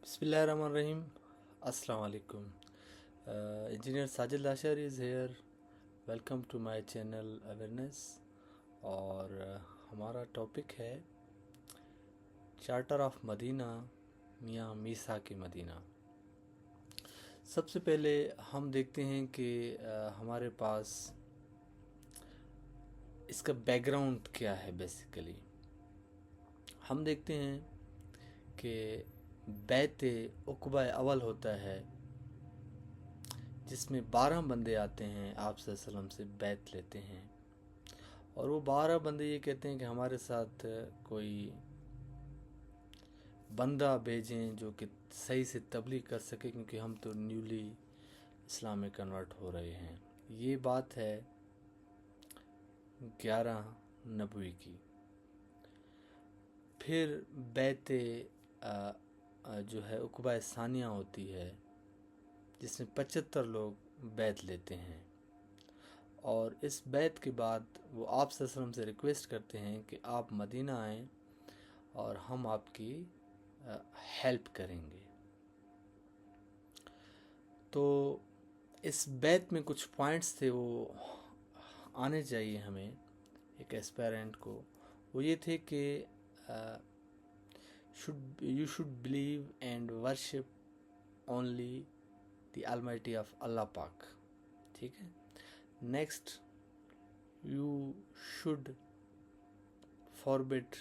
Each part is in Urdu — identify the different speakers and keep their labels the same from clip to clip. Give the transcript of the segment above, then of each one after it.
Speaker 1: Bismillahirrahmanirrahim. Assalamu alaikum. Engineer Sajid Lashar is here. Welcome to my channel Awareness. اور ہمارا ٹاپک ہے چارٹر آف مدینہ میاں میسا کی مدینہ. سب سے پہلے ہم دیکھتے ہیں کہ ہمارے پاس اس کا بیک گراؤنڈ کیا ہے. بیسیکلی ہم دیکھتے ہیں کہ بیت عقبہ اول ہوتا ہے جس میں 12 بندے آتے ہیں، آپ صلی اللہ علیہ وسلم سے بیت لیتے ہیں، اور وہ 12 بندے یہ کہتے ہیں کہ ہمارے ساتھ کوئی بندہ بھیجیں جو کہ صحیح سے تبلیغ کر سکے، کیونکہ ہم تو نیولی اسلام میں کنورٹ ہو رہے ہیں. یہ بات ہے 11 نبوی کی. پھر بیت جو ہے عقبہ ثانیہ ہوتی ہے جس میں 75 لوگ بیت لیتے ہیں، اور اس بیت کے بعد وہ آپ صلی اللہ علیہ وسلم سے ریکویسٹ کرتے ہیں کہ آپ مدینہ آئیں اور ہم آپ کی ہیلپ کریں گے. تو اس بیت میں کچھ پوائنٹس تھے وہ آنے چاہیے ہمیں ایک ایسپیرنٹ کو. وہ یہ تھے کہ you should believe and worship only the Almighty of Allah Pak. ٹھیک ہے. Next you should forbid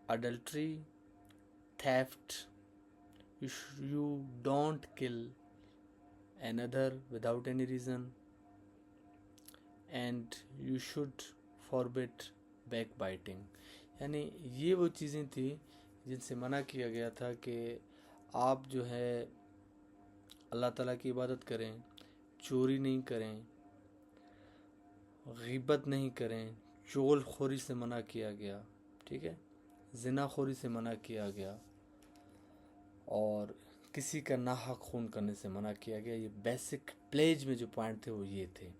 Speaker 1: adultery, theft. You don't kill another without any reason, and you should forbid backbiting. یعنی یہ وہ چیزیں تھیں جن سے منع کیا گیا تھا کہ آپ جو ہے اللہ تعالیٰ کی عبادت کریں، چوری نہیں کریں، غیبت نہیں کریں، چغل خوری سے منع کیا گیا، ٹھیک ہے، زنا خوری سے منع کیا گیا، اور کسی کا ناحق خون کرنے سے منع کیا گیا. یہ بیسک پلیج میں جو پوائنٹ تھے وہ یہ تھے.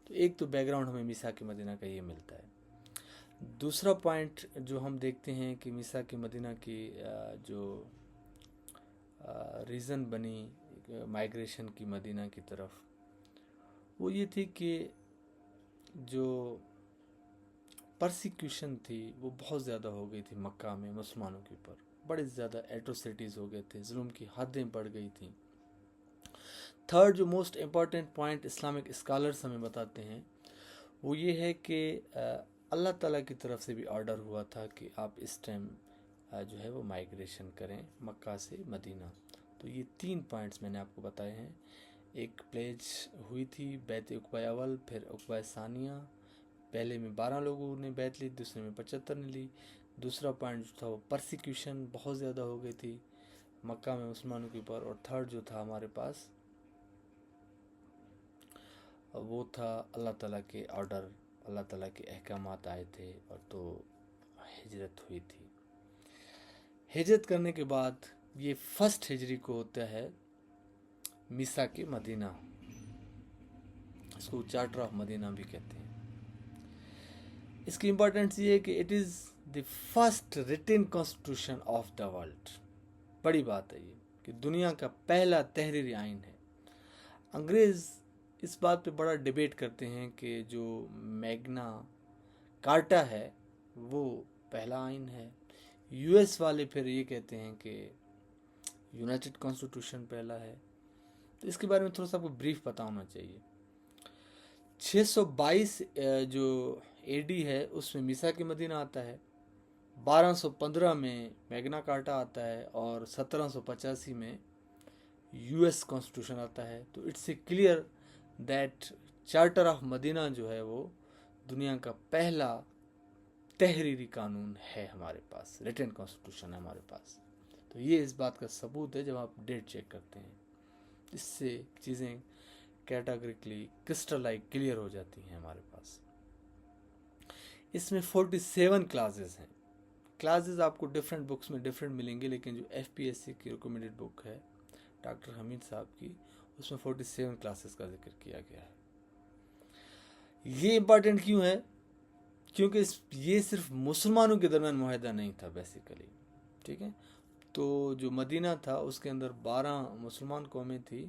Speaker 1: تو ایک تو بیک گراؤنڈ ہمیں میسا کی مدینہ کا یہ ملتا ہے. دوسرا پوائنٹ جو ہم دیکھتے ہیں کہ میسا کی مدینہ کی جو ریزن بنی مائیگریشن کی مدینہ کی طرف، وہ یہ تھی کہ جو پرسیکیوشن تھی وہ بہت زیادہ ہو گئی تھی مکہ میں مسلمانوں کے اوپر. بڑے زیادہ ایٹروسٹیز ہو گئے تھے، ظلم کی حدیں بڑھ گئی تھیں. تھرڈ جو most important point Islamic scholars ہمیں بتاتے ہیں وہ یہ ہے کہ اللہ تعالیٰ کی طرف سے بھی آرڈر ہوا تھا کہ آپ اس ٹائم جو ہے وہ مائیگریشن کریں مکہ سے مدینہ. تو یہ 3 پوائنٹس میں نے آپ کو بتائے ہیں. ایک پلیج ہوئی تھی بیت عقبہ اول، پھر عقبہ ثانیہ. پہلے میں 12 لوگوں نے بیت لی، دوسرے میں 75 نے لی. دوسرا پوائنٹ جو تھا وہ پرسیکیوشن بہت زیادہ ہو گئی تھی مکہ میں مسلمانوں کے اوپر. اور تھرڈ جو تھا ہمارے پاس وہ تھا اللہ تعالیٰ کے آرڈر، اللہ تعالیٰ کے احکامات آئے تھے، اور تو ہجرت ہوئی تھی. ہجرت کرنے کے بعد یہ فرسٹ ہجری کو ہوتا ہے میسا کی مدینہ. اس کو چارٹر آف مدینہ بھی کہتے ہیں. اس کی امپورٹنس یہ ہے کہ it is the first return constitution of the world. بڑی بات ہے یہ کہ دنیا کا پہلا تحریری آئین ہے. انگریز اس بات پہ بڑا ڈیبیٹ کرتے ہیں کہ جو میگنا کارٹا ہے وہ پہلا آئین ہے. یو ایس والے پھر یہ کہتے ہیں کہ یونائٹڈ کانسٹیٹیوشن پہلا ہے. تو اس کے بارے میں تھوڑا سا آپ کو بریف پتہ ہونا چاہیے. 622 جو اے ڈی ہے اس میں میسا کی مدینہ آتا ہے. 1215 میں میگنا کارٹا آتا ہے، اور 1785 میں یو ایس کانسٹیٹیوشن آتا ہے. تو it's a clear that charter of Madina جو ہے وہ دنیا کا پہلا تحریری قانون ہے ہمارے پاس، ریٹن کانسٹیٹیوشن ہے ہمارے پاس. تو یہ اس بات کا ثبوت ہے جب آپ ڈیٹ چیک کرتے ہیں. اس سے چیزیں کیٹاگریکلی کرسٹلائز کلیئر ہو جاتی ہیں ہمارے پاس. اس میں 47 کلازز ہیں. کلازز آپ کو ڈفرینٹ بکس میں ڈفرینٹ ملیں گے، لیکن جو ایف پی ایس سی کی ریکمنڈیڈ بک ہے ڈاکٹر حمید صاحب کی، اس میں 47 کلاسز کا ذکر کیا گیا ہے. یہ امپورٹنٹ کیوں ہے؟ کیونکہ یہ صرف مسلمانوں کے درمیان معاہدہ نہیں تھا بیسیکلی، ٹھیک ہے. تو جو مدینہ تھا اس کے اندر 12 مسلمان قومیں تھی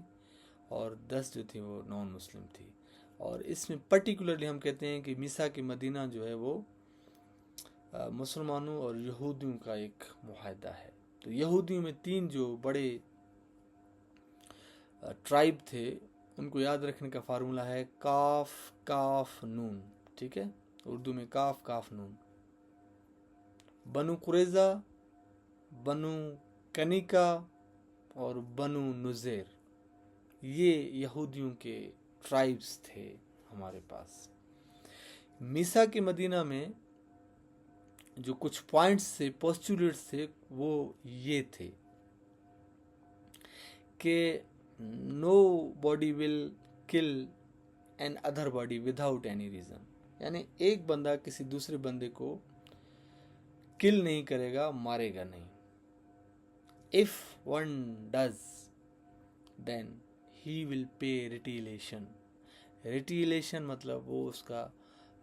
Speaker 1: اور 10 جو تھی وہ نان مسلم تھی. اور اس میں پرٹیکولرلی ہم کہتے ہیں کہ میثاق مدینہ جو ہے وہ مسلمانوں اور یہودیوں کا ایک معاہدہ ہے. تو یہودیوں میں 3 جو بڑے ٹرائب تھے ان کو یاد رکھنے کا فارمولہ ہے کاف کاف نون. ٹھیک ہے, اردو میں کاف کاف نون. بنو قریظہ, بنو کنیکا اور بنو نذیر, یہ یہودیوں کے ٹرائبس تھے ہمارے پاس. میثاق مدینہ میں جو کچھ پوائنٹس تھے, پوسچولیٹس تھے, وہ یہ تھے کہ نو body will kill another body without any reason. یعنی ایک بندہ کسی دوسرے بندے کو کل نہیں کرے گا, مارے گا نہیں. if one does then he will pay retaliation. retaliation مطلب وہ اس کا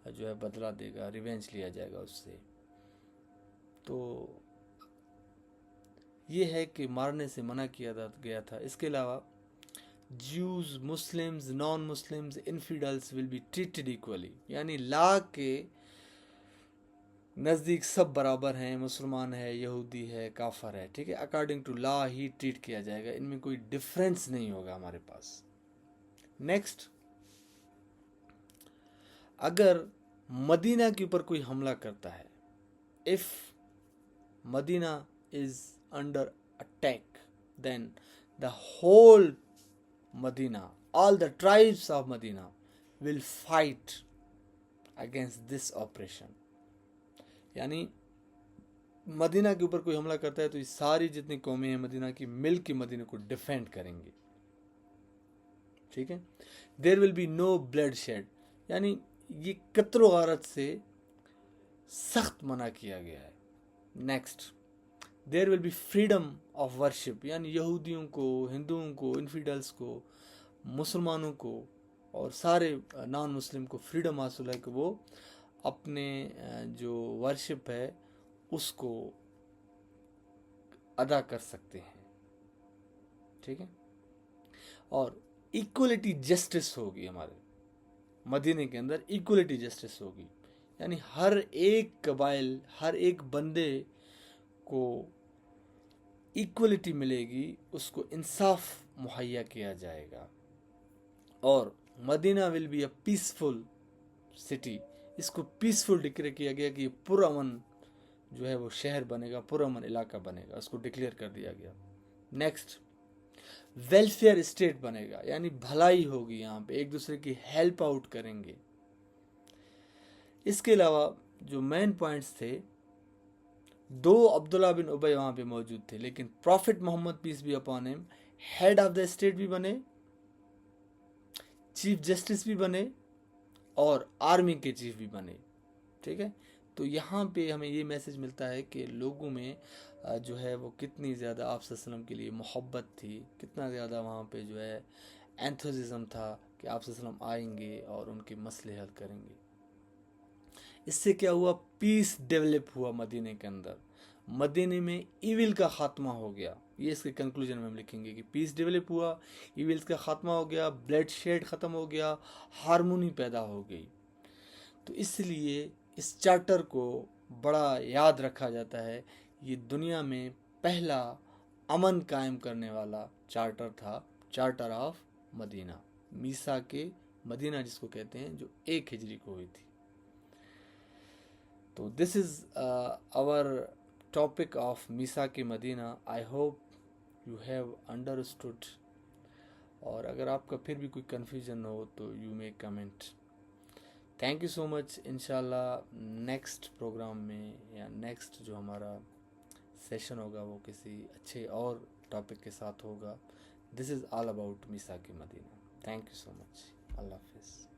Speaker 1: جو ہے بدلہ دے گا, ریونج لیا جائے گا اس سے. تو یہ ہے کہ مارنے سے منع کیا گیا تھا. اس کے علاوہ Jews, Muslims, non Muslims, infidels will be treated equally. یعنی لا کے نزدیک سب برابر ہیں, مسلمان ہے, یہودی ہے, کافر ہے. ٹھیک ہے, according to law he treat کیا جائے گا, ان میں کوئی ڈفرینس نہیں ہوگا ہمارے پاس. نیکسٹ, اگر مدینہ کے اوپر کوئی حملہ کرتا ہے, if Medina is under attack, then the whole Medina, all the tribes of Medina will fight against this operation. یعنی مدینہ کے اوپر کوئی حملہ کرتا ہے تو یہ ساری جتنی قومیں ہیں مدینہ کی مل کے مدینہ کو ڈیفینڈ کریں گے. ٹھیک ہے, there will be no bloodshed. یعنی یہ قتل و غارت سے سخت منع کیا گیا ہے. Next, there will be freedom of worship. یعنی یہودیوں کو, ہندوؤں کو, انفیڈلز کو, مسلمانوں کو اور سارے نان مسلم کو فریڈم حاصل ہے کہ وہ اپنے جو ورشپ ہے اس کو ادا کر سکتے ہیں. ٹھیک ہے, اور ایکولیٹی جسٹس ہوگی ہمارے مدینے کے اندر, ایکولیٹی جسٹس ہوگی. یعنی ہر ایک قبائل, ہر ایک بندے کو ایکولیٹی ملے گی, اس کو انصاف مہیا کیا جائے گا. اور Madina will be a peaceful city. اس کو پیسفل ڈکلیئر کیا گیا کہ یہ پرامن جو ہے وہ شہر بنے گا, پرامن علاقہ بنے گا, اس کو ڈکلیئر کر دیا گیا. نیکسٹ, ویلفیئر اسٹیٹ بنے گا. یعنی بھلائی ہوگی, یہاں پہ ایک دوسرے کی ہیلپ آؤٹ کریں گے. اس کے علاوہ جو مین پوائنٹس تھے, 2 عبداللہ بن ابی وہاں پہ موجود تھے, لیکن prophet Muhammad peace be upon him head of the state بھی بنے, چیف جسٹس بھی بنے اور آرمی کے چیف بھی بنے. ٹھیک ہے, تو یہاں پہ ہمیں یہ میسج ملتا ہے کہ لوگوں میں جو ہے وہ کتنی زیادہ آپ صلی اللہ علیہ وسلم کے لیے محبت تھی, کتنا زیادہ وہاں پہ جو ہے انتھوززم تھا کہ آپ صلی اللہ علیہ وسلم آئیں گے اور ان کے مسئلے حل کریں گے. اس سے کیا ہوا, پیس ڈیولپ ہوا مدینے کے اندر. مدینے میں ایول کا خاتمہ ہو گیا. یہ اس کے کنکلوژن میں ہم لکھیں گے کہ پیس ڈیولپ ہوا, ایولز کا خاتمہ ہو گیا, بلڈ شیڈ ختم ہو گیا, ہارمونی پیدا ہو گئی. تو اس لیے اس چارٹر کو بڑا یاد رکھا جاتا ہے. یہ دنیا میں پہلا امن قائم کرنے والا چارٹر تھا, چارٹر آف مدینہ, میثاق مدینہ جس کو کہتے ہیں, جو 1 ہجری کو ہوئی تھی. تو دس از our topic of میثاق Medina. I hope you have understood. اور اگر آپ کا پھر بھی کوئی کنفیوژن ہو تو you may comment. Thank you so much. انشاءاللہ نیکسٹ پروگرام میں یا نیکسٹ جو ہمارا سیشن ہوگا وہ کسی اچھے اور ٹاپک کے ساتھ ہوگا. دس از آل اباؤٹ میثاق Madina. Thank you so much. اللہ حافظ.